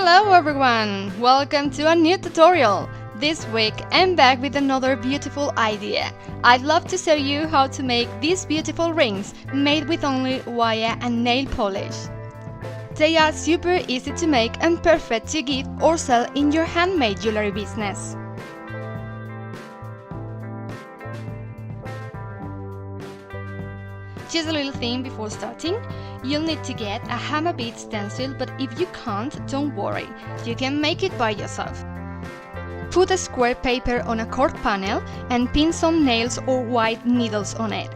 Hello everyone! Welcome to a new tutorial! This week I'm back with another beautiful idea. I'd love to show you how to make these beautiful rings made with only wire and nail polish. They are super easy to make and perfect to give or sell in your handmade jewelry business. Just a little thing before starting, you'll need to get a Hama bead stencil, but if you can't, don't worry, you can make it by yourself. Put a square paper on a cork panel and pin some nails or white needles on it.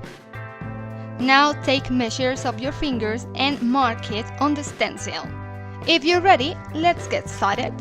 Now take measures of your fingers and mark it on the stencil. If you're ready, let's get started.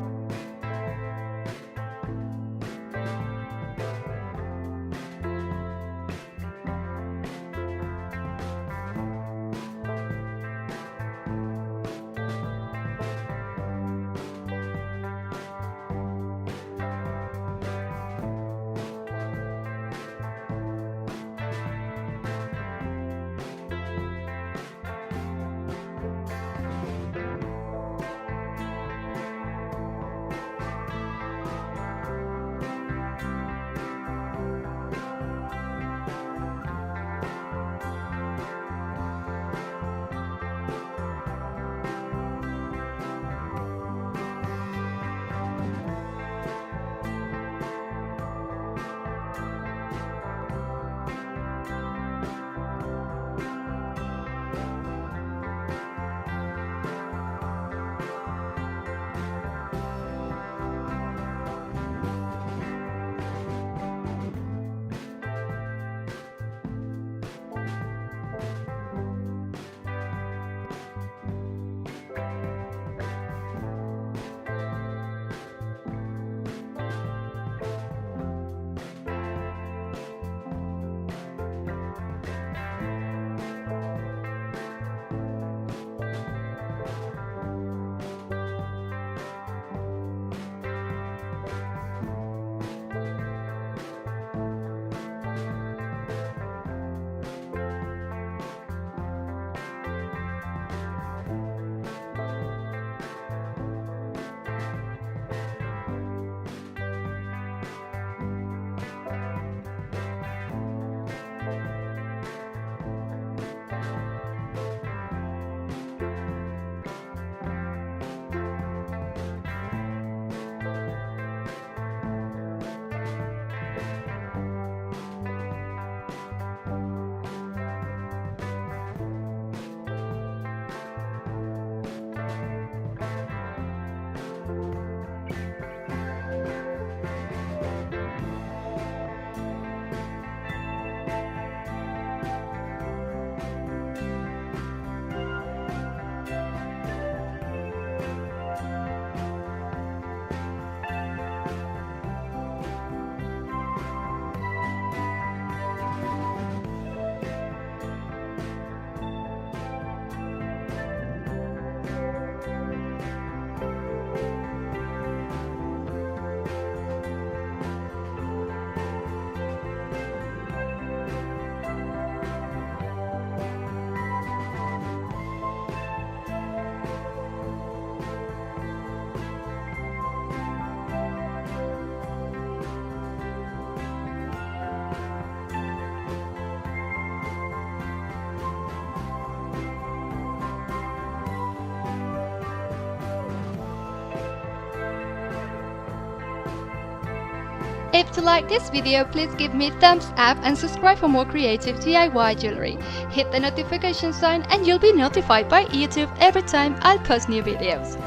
If you like this video, please give me a thumbs up and subscribe for more creative DIY jewelry. Hit the notification sign and you'll be notified by YouTube every time I'll post new videos.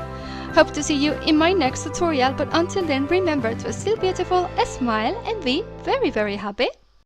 Hope to see you in my next tutorial, but until then remember to be still beautiful, smile and be very happy.